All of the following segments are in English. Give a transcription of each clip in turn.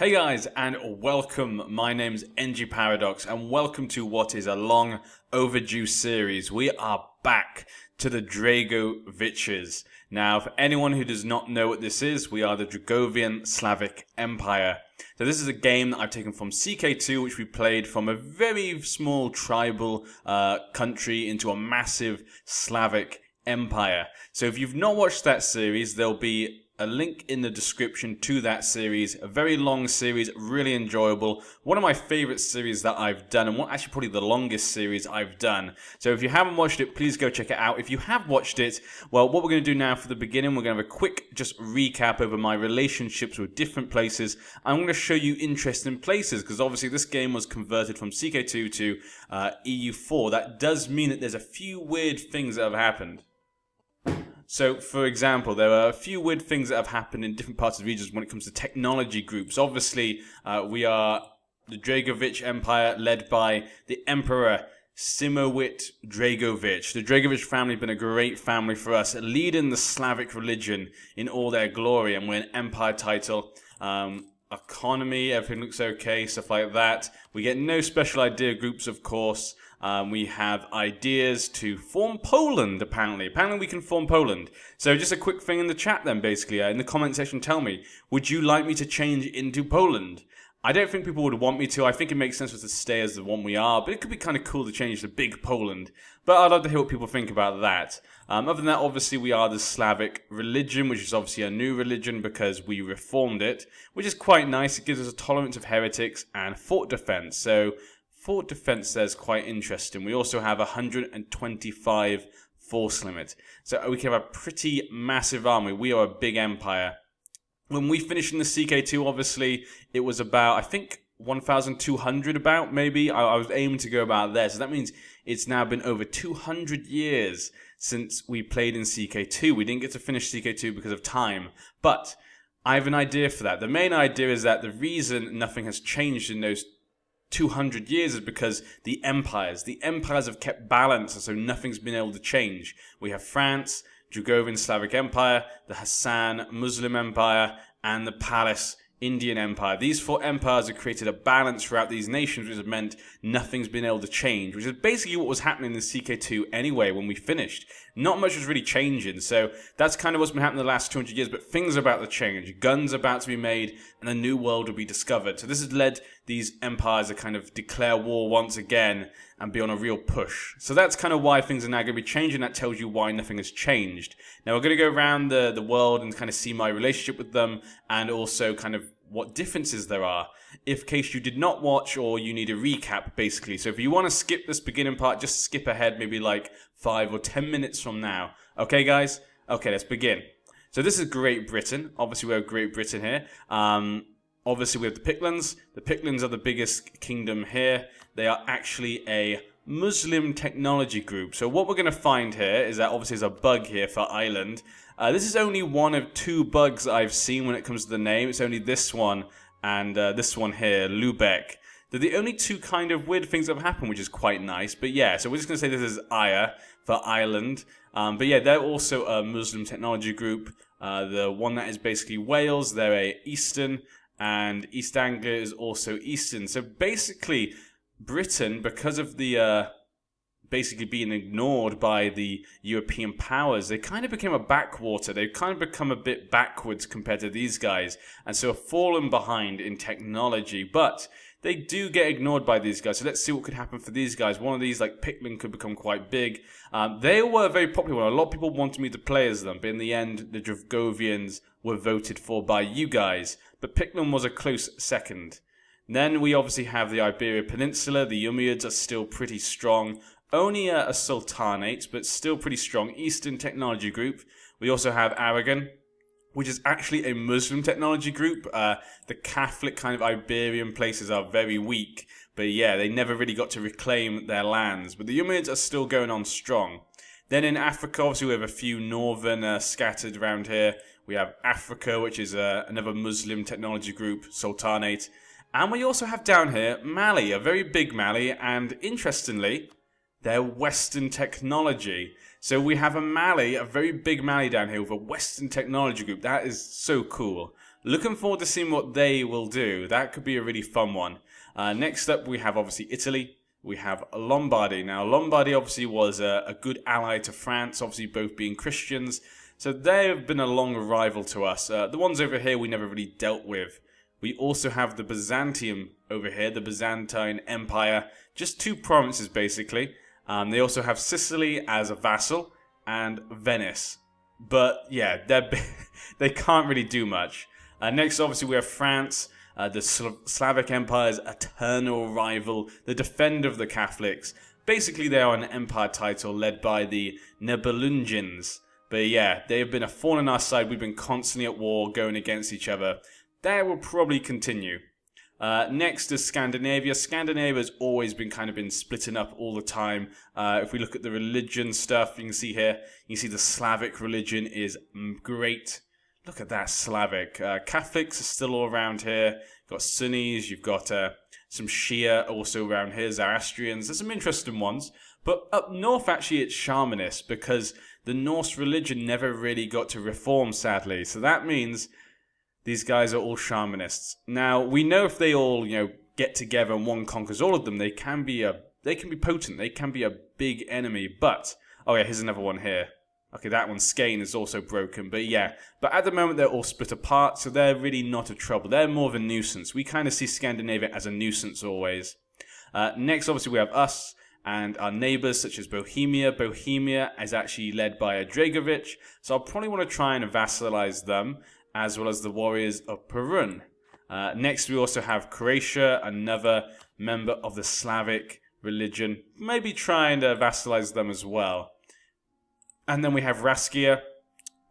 Hey guys, and welcome. My name's NG Paradox, and welcome to what is a long overdue series. We are back to the Dregoviches. Now, for anyone who does not know what this is, we are the Dregovian Slavic Empire. So this is a game that I've taken from CK2, which we played from a very small tribal country into a massive Slavic empire. So if you've not watched that series, there'll be a link in the description to that series. A very long series, really enjoyable. One of my favorite series that I've done, and actually probably the longest series I've done. So if you haven't watched it, please go check it out. If you have watched it, well, what we're going to do now for the beginning, we're going to have a quick just recap over my relationships with different places. I'm going to show you interesting places, because obviously this game was converted from CK2 to EU4. That does mean that there's a few weird things that have happened. So, for example, there are a few weird things that have happened in different parts of the regions when it comes to technology groups. Obviously, we are the Dregovich Empire led by the Emperor Simowit Dregovich. The Dregovich family have been a great family for us, leading the Slavic religion in all their glory, and we're an empire title. Economy, everything looks okay, stuff like that. We get no special idea groups, of course. We have ideas to form Poland, apparently. Apparently we can form Poland. So just a quick thing in the chat then, basically. In the comment section, tell me, would you like me to change into Poland? I don't think people would want me to. I think it makes sense for us to stay as the one we are, but it could be kind of cool to change to Big Poland. But I'd love to hear what people think about that. Other than that, obviously, we are the Slavic religion, which is obviously a new religion because we reformed it, which is quite nice. It gives us a tolerance of heretics and fort defense. So fort defense there is quite interesting. We also have 125 force limit. So we can have a pretty massive army. We are a big empire. When we finished in the CK2, obviously, it was about, I think, 1,200 about, maybe. I was aiming to go about there. So that means it's now been over 200 years since we played in CK2. We didn't get to finish CK2 because of time. But I have an idea for that. The main idea is that the reason nothing has changed in those 200 years is because the empires have kept balance, and so nothing's been able to change. We have France, Dregovian Slavic Empire, the Hassan Muslim Empire, and the Palace Indian Empire. These four empires have created a balance throughout these nations, which has meant nothing's been able to change, which is basically what was happening in CK2 anyway when we finished. Not much was really changing, so that's kind of what's been happening the last 200 years, but things are about to change. Guns are about to be made, and a new world will be discovered. So this has led these empires to kind of declare war once again and be on a real push. So that's kind of why things are now going to be changing. That tells you why nothing has changed. Now we're going to go around the world and kind of see my relationship with them, and also kind of what differences there are, in case you did not watch or you need a recap, basically. So if you want to skip this beginning part, just skip ahead maybe like 5 or 10 minutes from now. Okay, guys? Okay, let's begin. So this is Great Britain. Obviously, we have Great Britain here. Obviously, we have the Pictlins. The Pictlins are the biggest kingdom here. They are actually a Muslim technology group. So what we're going to find here is that obviously there's a bug here for Ireland. This is only one of two bugs I've seen when it comes to the name. It's only this one and this one here, Lubeck. They're the only two kind of weird things that have happened, which is quite nice. But yeah, so we're just going to say this is Aya for Ireland. But yeah, they're also a Muslim technology group. The one that is basically Wales, they're a Eastern, and East Anglia is also Eastern. So basically, Britain, because of the basically being ignored by the European powers, they kind of became a backwater. They've kind of become a bit backwards compared to these guys, and so have fallen behind in technology. But they do get ignored by these guys. So let's see what could happen for these guys. One of these, like Pictlin, could become quite big. They were a very popular one. A lot of people wanted me to play as them, but in the end, the Dregovians were voted for by you guys. But Pictlin was a close second. Then we obviously have the Iberian Peninsula. The Umayyads are still pretty strong. Only a sultanate, but still pretty strong. Eastern technology group. We also have Aragon, which is actually a Muslim technology group. The Catholic kind of Iberian places are very weak. But yeah, they never really got to reclaim their lands. But the Umayyads are still going on strong. Then in Africa, obviously we have a few northern scattered around here. We have Africa, which is another Muslim technology group, sultanate. And we also have down here Mali, a very big Mali, and interestingly, they're Western technology. So we have a Mali, a very big Mali down here with a Western technology group. That is so cool. Looking forward to seeing what they will do. That could be a really fun one. Next up, we have obviously Italy. We have Lombardy. Now, Lombardy obviously was a good ally to France, obviously both being Christians. So they have been a long rival to us. The ones over here we never really dealt with. We also have the Byzantium over here, the Byzantine Empire. Just two provinces, basically. They also have Sicily as a vassal and Venice. But, yeah, they can't really do much. Next, obviously, we have France, the Slavic Empire's eternal rival, the defender of the Catholics. Basically, they are an empire title led by the Nibelungians. But yeah, they have been a thorn in our side. We've been constantly at war, going against each other. That will probably continue. Next is Scandinavia. Scandinavia has always been splitting up all the time. If we look at the religion stuff, you can see here, you see the Slavic religion is great. Look at that, Slavic. Catholics are still all around here. You've got Sunnis, you've got some Shia also around here, Zoroastrians. There's some interesting ones. But up north, actually, it's Shamanist, because the Norse religion never really got to reform, sadly. So that means these guys are all Shamanists. Now, we know if they all, get together and one conquers all of them, they can be potent. They can be a big enemy. But, oh yeah, here's another one here. Okay, that one, Skane, is also broken. But yeah, but at the moment they're all split apart, so they're really not a trouble. They're more of a nuisance. We kind of see Scandinavia as a nuisance always. Next, obviously, we have us and our neighbors, such as Bohemia. Bohemia is actually led by a Dregovich, so I'll probably want to try and vassalize them, as well as the warriors of Perun. Next, we also have Croatia, another member of the Slavic religion. Maybe try and vassalize them as well. And then we have Raskia,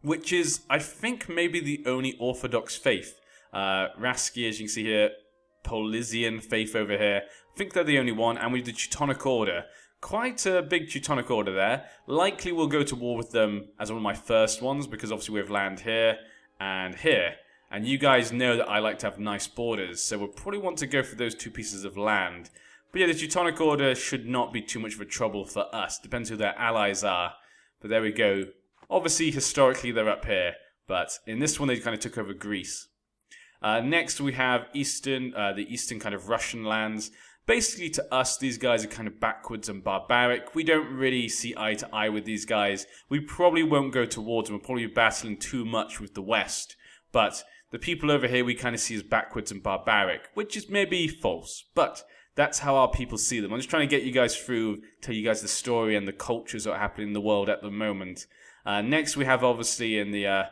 which is, I think, maybe the only Orthodox faith. Raskia, as you can see here, Polynesian faith over here. I think they're the only one. And we have the Teutonic Order. Quite a big Teutonic Order there. Likely we'll go to war with them as one of my first ones, because obviously we have land here and here. And you guys know that I like to have nice borders, so we'll probably want to go for those two pieces of land. But yeah, the Teutonic Order should not be too much of a trouble for us. Depends who their allies are. But there we go. Obviously, historically, they're up here. But in this one, they kind of took over Greece. Next, we have the eastern kind of Russian lands. Basically, to us, these guys are kind of backwards and barbaric. We don't really see eye to eye with these guys. We probably won't go towards them. We'll probably be battling too much with the West. But the people over here we kind of see as backwards and barbaric, which is maybe false. But that's how our people see them. I'm just trying to get you guys through, tell you guys the story and the cultures that are happening in the world at the moment. Next, we have obviously in the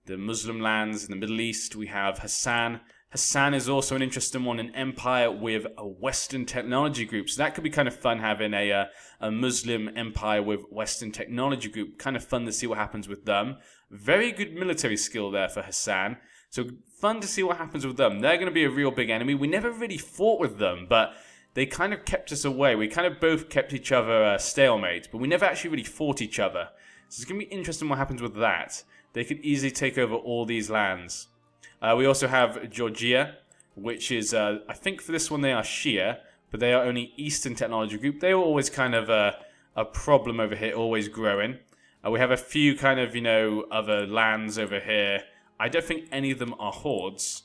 Muslim lands in the Middle East, we have Hassan. Hassan is also an interesting one, an empire with a Western technology group. So that could be kind of fun, having a Muslim empire with Western technology group. Kind of fun to see what happens with them. Very good military skill there for Hassan. So fun to see what happens with them. They're going to be a real big enemy. We never really fought with them, but they kind of kept us away. We kind of both kept each other stalemate, but we never actually really fought each other. So it's going to be interesting what happens with that. They could easily take over all these lands. We also have Georgia, which is, I think for this one they are Shia, but they are only Eastern technology group. They were always kind of a problem over here, always growing. We have a few kind of, other lands over here. I don't think any of them are hordes.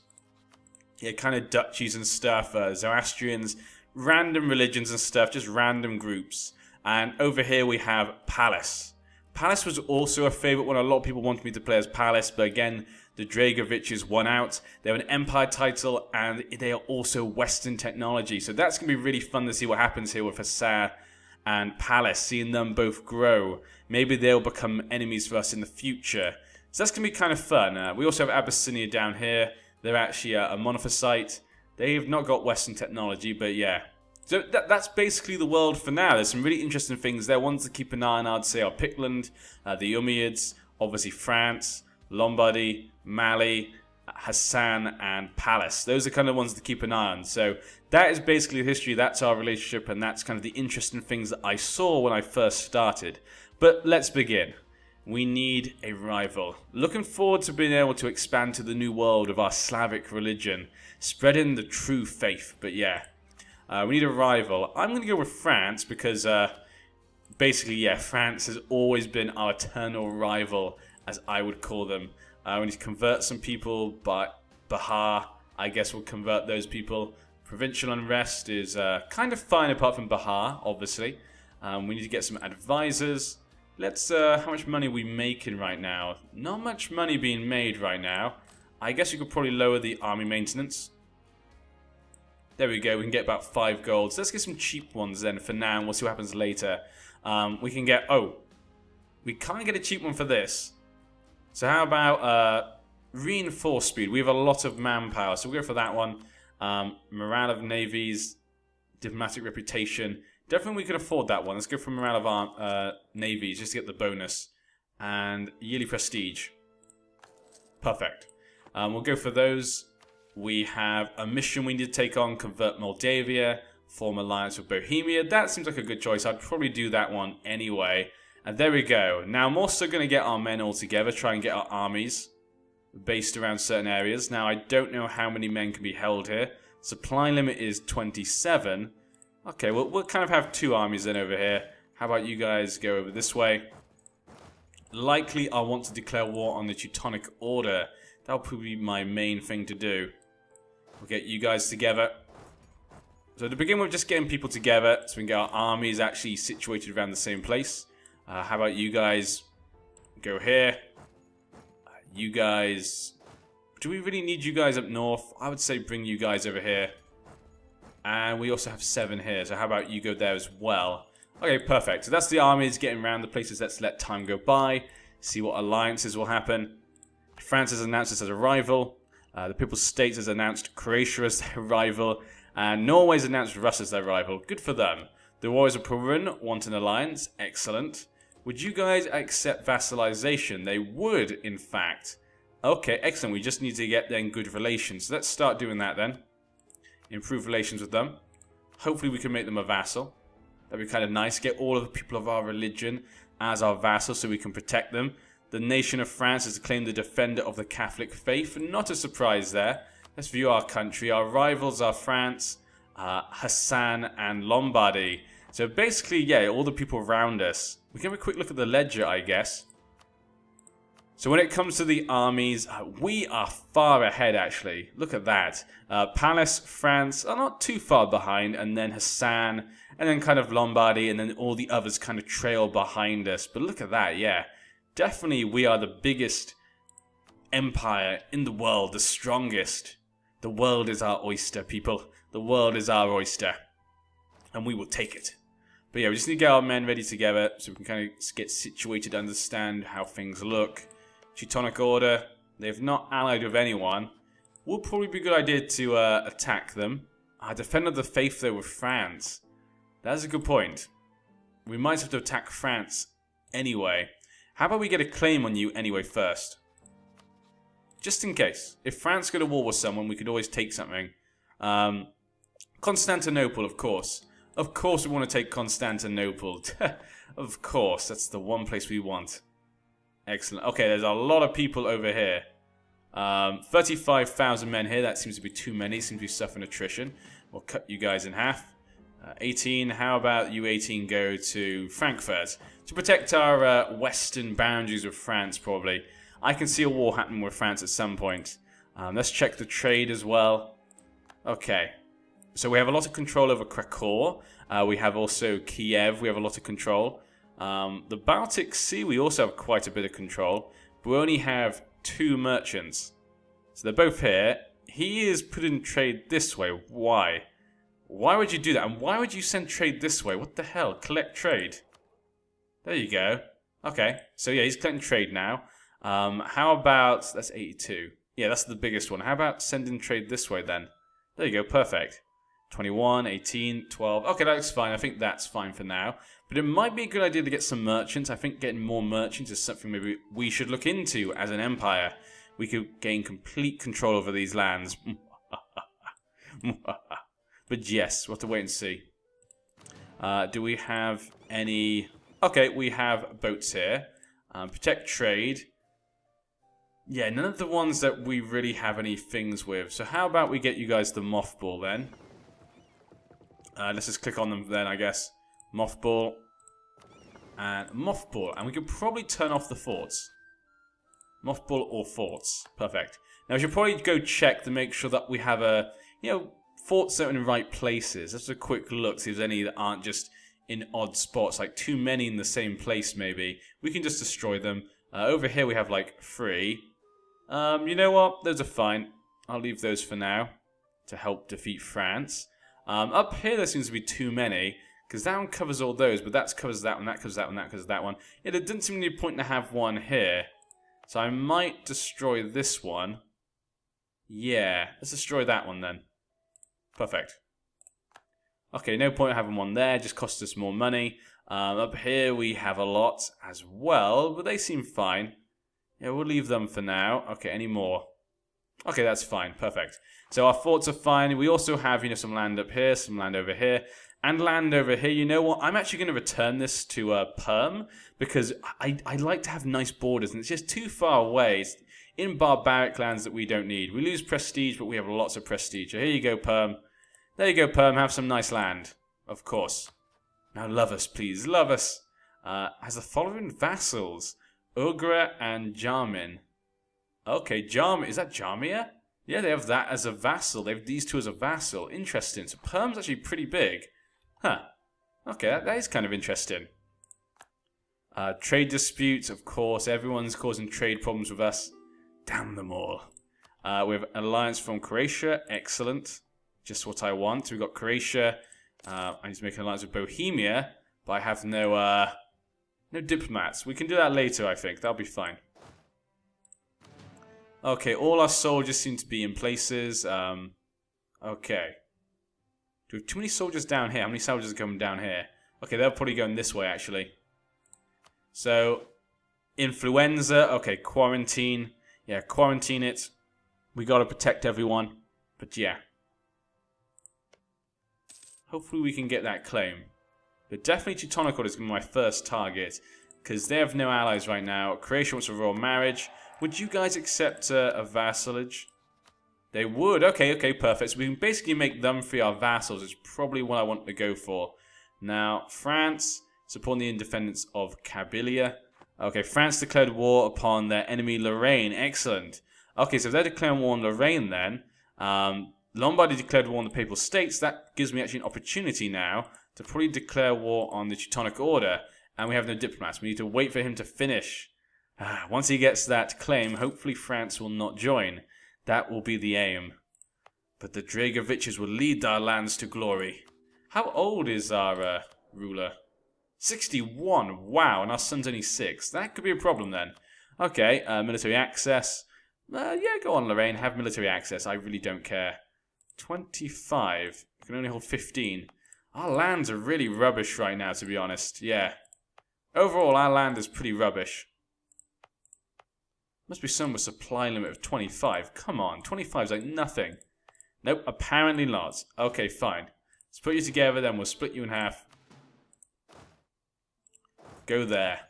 Yeah, kind of duchies and stuff, Zoroastrians, random religions and stuff, just random groups. And over here we have Palace. Palace was also a favorite one. A lot of people wanted me to play as Palace, but again, the Dregoviches won out. They have an empire title, and they are also Western technology. So that's going to be really fun to see what happens here with Hassan and Palace, seeing them both grow. Maybe they'll become enemies for us in the future. So that's going to be kind of fun. We also have Abyssinia down here. They're actually a monophysite. They've not got Western technology, but yeah. So that's basically the world for now. There's some really interesting things there. Ones to keep an eye on, I'd say, are Pitland, the Umayyads, obviously France, Lombardy, Mali, Hassan, and Palace. Those are kind of ones to keep an eye on. So that is basically the history. That's our relationship, and that's kind of the interesting things that I saw when I first started. But let's begin. We need a rival. Looking forward to being able to expand to the new world of our Slavic religion, spreading the true faith. But yeah, we need a rival. I'm going to go with France because basically, yeah, France has always been our eternal rival, as I would call them. We need to convert some people, but Bahar, I guess we'll convert those people. Provincial unrest is kind of fine apart from Bahar, obviously. We need to get some advisors. Let's, how much money are we making right now? Not much money being made right now. I guess you could probably lower the army maintenance. There we go, we can get about 5 golds. Let's get some cheap ones then for now, and we'll see what happens later. We can get, we can't get a cheap one for this. So how about reinforced speed? We have a lot of manpower, so we'll go for that one. Morale of navies, diplomatic reputation. Definitely we can afford that one. Let's go for morale of navies just to get the bonus. And yearly prestige. Perfect. We'll go for those. We have a mission we need to take on, convert Moldavia, form alliance with Bohemia. That seems like a good choice. I'd probably do that one anyway. And there we go. Now I'm also going to get our men all together, try and get our armies based around certain areas. Now I don't know how many men can be held here. Supply limit is 27. Okay, well, we'll kind of have 2 armies then over here. How about you guys go over this way? Likely I want to declare war on the Teutonic Order. That'll probably be my main thing to do. We'll get you guys together. So to begin with, just getting people together so we can get our armies actually situated around the same place. How about you guys go here? You guys... Do we really need you guys up north? I would say bring you guys over here. And we also have 7 here, so how about you go there as well? Okay, perfect. So that's the armies getting around the places. Let's let time go by. See what alliances will happen. France has announced us as a rival. The People's States has announced Croatia as their rival. And Norway's announced Russia as their rival. Good for them. The Warriors of Perun want an alliance. Excellent. Would you guys accept vassalization? They would, in fact. Okay, excellent. We just need to get them good relations. Let's start doing that then. Improve relations with them. Hopefully we can make them a vassal. That'd be kind of nice. Get all of the people of our religion as our vassals so we can protect them. The nation of France is claimed the defender of the Catholic faith. Not a surprise there. Let's view our country. Our rivals are France, Hassan, and Lombardy. So basically, yeah, all the people around us. We can have a quick look at the ledger, I guess. So when it comes to the armies, we are far ahead, actually. Look at that. Palace, France are not too far behind, and then Hassan, and then kind of Lombardy, and then all the others kind of trail behind us. But look at that, yeah. Definitely we are the biggest empire in the world, the strongest. The world is our oyster, people. The world is our oyster. And we will take it. But yeah, we just need to get our men ready together so we can kind of get situated, understand how things look. Teutonic Order, they've not allied with anyone. Will probably be a good idea to attack them. Defender of the Faith though with France. That's a good point. We might have to attack France anyway. How about we get a claim on you anyway first? Just in case. If France go to war with someone, we could always take something. Constantinople, of course. Of course we want to take Constantinople. Of course, that's the one place we want. Excellent. Okay, there's a lot of people over here. 35,000 men here. That seems to be too many. Seems to be suffering attrition. We'll cut you guys in half. 18. How about you 18 go to Frankfurt to protect our western boundaries with France, probably. I can see a war happening with France at some point. Let's check the trade as well. Okay. So we have a lot of control over Krakow. We have also Kiev. We have a lot of control. The Baltic Sea, we also have quite a bit of control. But we only have 2 merchants. So they're both here. He is putting trade this way. Why? Why would you do that? And why would you send trade this way? What the hell? Collect trade. There you go. Okay. So yeah, he's collecting trade now. How about... That's 82. Yeah, that's the biggest one. How about sending trade this way then? There you go. Perfect. 21, 18, 12. Okay, that looks fine. I think that's fine for now. But it might be a good idea to get some merchants. I think getting more merchants is something maybe we should look into as an empire. We could gain complete control over these lands. But yes, we'll have to wait and see. Do we have any... Okay, we have boats here. Protect trade. Yeah, none of the ones that we really have any things with. So how about we get you guys the mothball then? Let's just click on them then, I guess. Mothball. And mothball. And we could probably turn off the forts. Mothball or forts. Perfect. Now, we should probably go check to make sure that we have a, forts that are in the right places. Let's have a quick look, see if there's any that aren't just in odd spots, like too many in the same place maybe. We can just destroy them. Over here we have like 3. You know what? Those are fine. I'll leave those for now to help defeat France. Up here there seems to be too many, because that one covers all those, but that covers that one, that covers that one, that covers that one. Yeah, there doesn't seem to be a point to have one here. So I might destroy this one. Yeah, let's destroy that one then. Perfect. Okay, no point having one there, just costs us more money. Up here we have a lot as well, but they seem fine. Yeah, we'll leave them for now. Okay, any more? Okay, that's fine. Perfect. So our forts are fine. We also have, some land up here, some land over here, and land over here. You know what? I'm actually going to return this to Perm, because I like to have nice borders, and it's just too far away. It's in barbaric lands that we don't need. We lose prestige, but we have lots of prestige. So here you go, Perm. There you go, Perm. Have some nice land. Of course. Now love us, please. Love us. Has the following vassals. Ugra and Jarmin. Okay, Jarmin. Is that Jarmia? Yeah, they have that as a vassal. They have these two as a vassal. Interesting. So Perm's actually pretty big. Huh. Okay, that is kind of interesting. Trade disputes, of course. Everyone's causing trade problems with us. Damn them all. We have an alliance from Croatia. Excellent. Just what I want. We've got Croatia. I need to make an alliance with Bohemia, but I have no diplomats. We can do that later, I think. That'll be fine. Okay, all our soldiers seem to be in places. Okay. Do we have too many soldiers down here? How many soldiers are coming down here? Okay, they're probably going this way, actually. So, influenza. Okay, quarantine. Yeah, quarantine it. We gotta protect everyone. But yeah. Hopefully we can get that claim. But definitely Teutonic Order is going to be my first target, because they have no allies right now. Croatia wants a royal marriage. Would you guys accept a vassalage? They would. Okay, perfect. So we can basically make them free our vassals. It's probably what I want to go for. Now, France, supporting the independence of Kabylia. Okay, France declared war upon their enemy Lorraine. Excellent. Okay, so if they're declaring war on Lorraine then, Lombardy declared war on the Papal States. That gives me actually an opportunity now to probably declare war on the Teutonic Order. And we have no diplomats. We need to wait for him to finish. Once he gets that claim, hopefully France will not join. That will be the aim. But the Dregoviches will lead our lands to glory. How old is our ruler? 61. Wow, and our son's only 6. That could be a problem then. Okay, military access. Yeah, go on, Lorraine. Have military access. I really don't care. 25. You can only hold 15. Our lands are really rubbish right now, to be honest. Yeah. Overall, our land is pretty rubbish. Must be some with supply limit of 25. Come on, 25 is like nothing. Nope, apparently not. Okay, fine. Let's put you together, then we'll split you in half. Go there.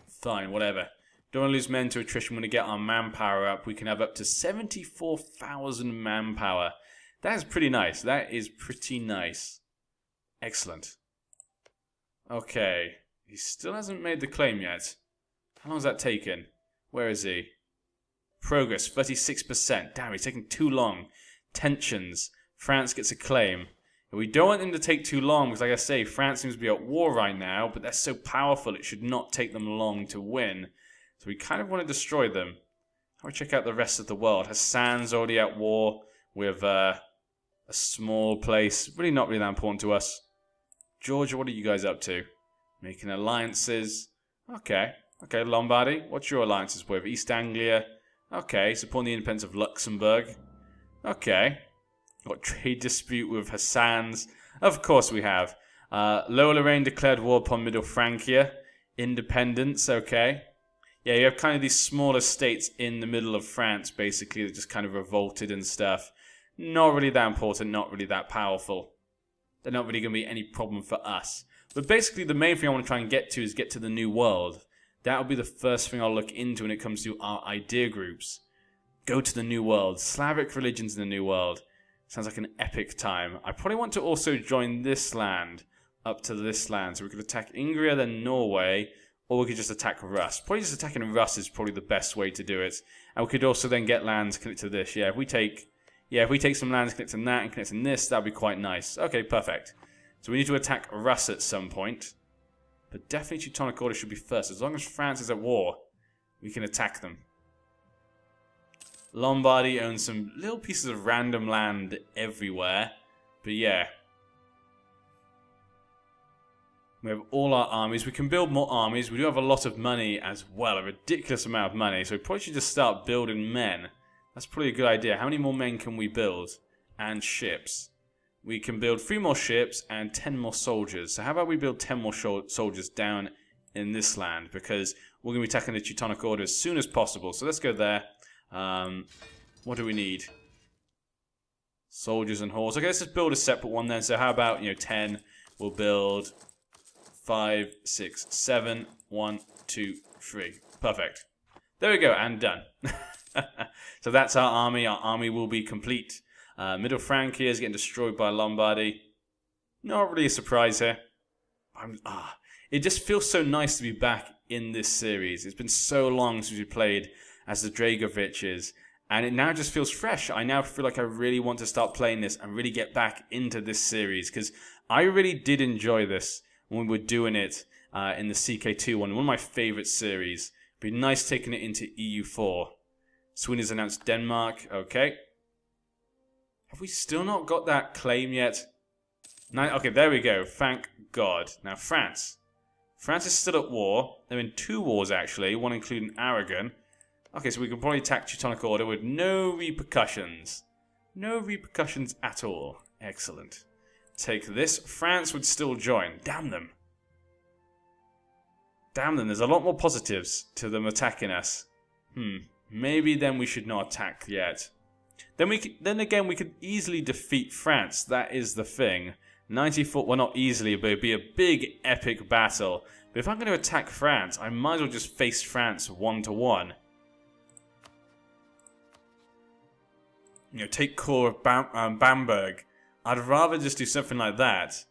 Fine, whatever. Don't want to lose men to attrition. When we get our manpower up, we can have up to 74,000 manpower. That is pretty nice. That is pretty nice. Excellent. Okay. He still hasn't made the claim yet. How long has that taken? Where is he? Progress, 36%. Damn, he's taking too long. Tensions. France gets a claim. And we don't want them to take too long because, like I say, France seems to be at war right now, but they're so powerful it should not take them long to win. So we kind of want to destroy them. How do we check out the rest of the world? Hassan's already at war with a small place. Really not really that important to us. Georgia, what are you guys up to? Making alliances. Okay. Okay, Lombardy. What's your alliances with? East Anglia. Okay, supporting the independence of Luxembourg. Okay. Got trade dispute with Hassan's. Of course we have. Lower Lorraine declared war upon Middle Francia. Independence, okay. Yeah, you have kind of these smaller states in the middle of France, basically, that just kind of revolted and stuff. Not really that important, not really that powerful. They're not really going to be any problem for us. But basically, the main thing I want to try and get to is get to the New World. That will be the first thing I'll look into when it comes to our idea groups. Go to the New World. Slavic religions in the New World. Sounds like an epic time. I probably want to also join this land up to this land. So we could attack Ingria, then Norway, Or we could just attack Rus. Probably just attacking Rus is probably the best way to do it. And we could also then get lands connected to this. Yeah, if we take some lands connecting that and connecting this, that'd be quite nice. Okay, perfect. So we need to attack Rus at some point. But definitely Teutonic Order should be first. As long as France is at war, we can attack them. Lombardy owns some little pieces of random land everywhere. But yeah. We have all our armies. We can build more armies. We do have a lot of money as well. A ridiculous amount of money. So we probably should just start building men. That's probably a good idea. How many more men can we build? And ships. We can build 3 more ships and 10 more soldiers. So how about we build 10 more soldiers down in this land? Because we're going to be attacking the Teutonic Order as soon as possible. So let's go there. What do we need? Soldiers and horse. Okay, let's just build a separate one then. So how about, 10? We'll build 5, 6, 7. 1, 2, 3. Perfect. There we go, and done. So that's our army. Our army will be complete. Middle Francia is getting destroyed by Lombardy. Not really a surprise here. It just feels so nice to be back in this series. It's been so long since we played as the Dregoviches, and it now just feels fresh. I now feel like I really want to start playing this and really get back into this series, because I really did enjoy this when we were doing it in the CK2 one of my favourite series. It'd be nice taking it into EU4. Sweden has announced Denmark. Okay. Have we still not got that claim yet? Okay, there we go. Thank God. Now, France. France is still at war. They're in 2 wars, actually. One including Aragon. Okay, so we can probably attack Teutonic Order with no repercussions. No repercussions at all. Excellent. Take this. France would still join. Damn them. Damn them. There's a lot more positives to them attacking us. Maybe then we should not attack yet. Then again, we could easily defeat France. That is the thing. 94, well, not easily, but it'd be a big, epic battle. But if I'm going to attack France, I might as well just face France 1-to-1. Take core of Bamberg. I'd rather just do something like that.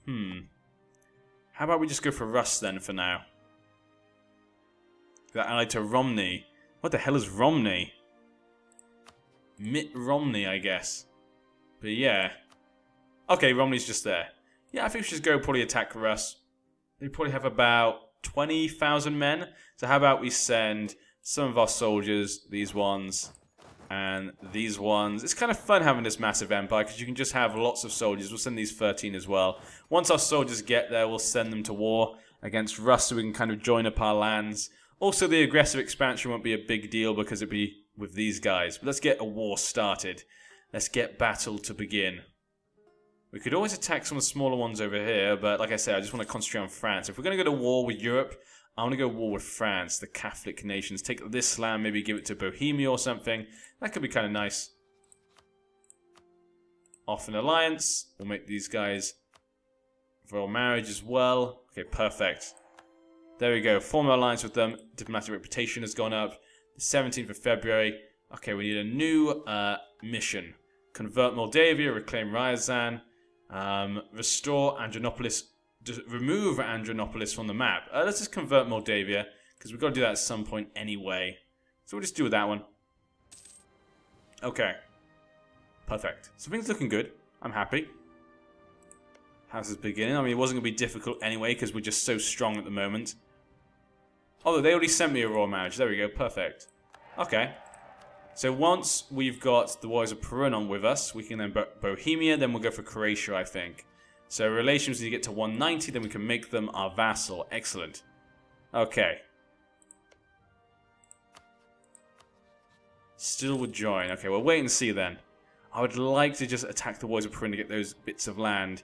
How about we just go for Rus then for now? That allied to Romney. What the hell is Romney? Mitt Romney, I guess. But yeah. Okay, Romney's just there. Yeah, I think we should go probably attack Rus. They probably have about 20,000 men. So how about we send some of our soldiers, these ones, and these ones. It's kind of fun having this massive empire because you can just have lots of soldiers. We'll send these 13 as well. Once our soldiers get there, we'll send them to war against Rus so we can kind of join up our lands. Also, the aggressive expansion won't be a big deal because it'll be with these guys. But let's get a war started. Let's get battle to begin. We could always attack some of the smaller ones over here, but like I said, I just want to concentrate on France. If we're going to go to war with Europe, I want to go war with France, the Catholic nations. Take this land, maybe give it to Bohemia or something. That could be kind of nice. Off an alliance. We'll make these guys royal marriage as well. Okay, perfect. There we go. Form an alliance with them. Diplomatic reputation has gone up. The 17th of February. Okay, we need a new mission. Convert Moldavia, reclaim Ryazan, restore Andronopolis, remove Andronopolis from the map. Let's just convert Moldavia, because we've got to do that at some point anyway. So we'll just do that one. Okay. Perfect. So things looking good. I'm happy. How's this beginning? I mean, it wasn't going to be difficult anyway, because we're just so strong at the moment. Although they already sent me a royal marriage. There we go. Perfect. Okay. So once we've got the Warriors of Perunon with us, we can then Bohemia, then we'll go for Croatia, I think. So relations, you get to 190, then we can make them our vassal. Excellent. Okay. Still would join. Okay, we'll wait and see then. I would like to just attack the Warriors of Perunon to get those bits of land.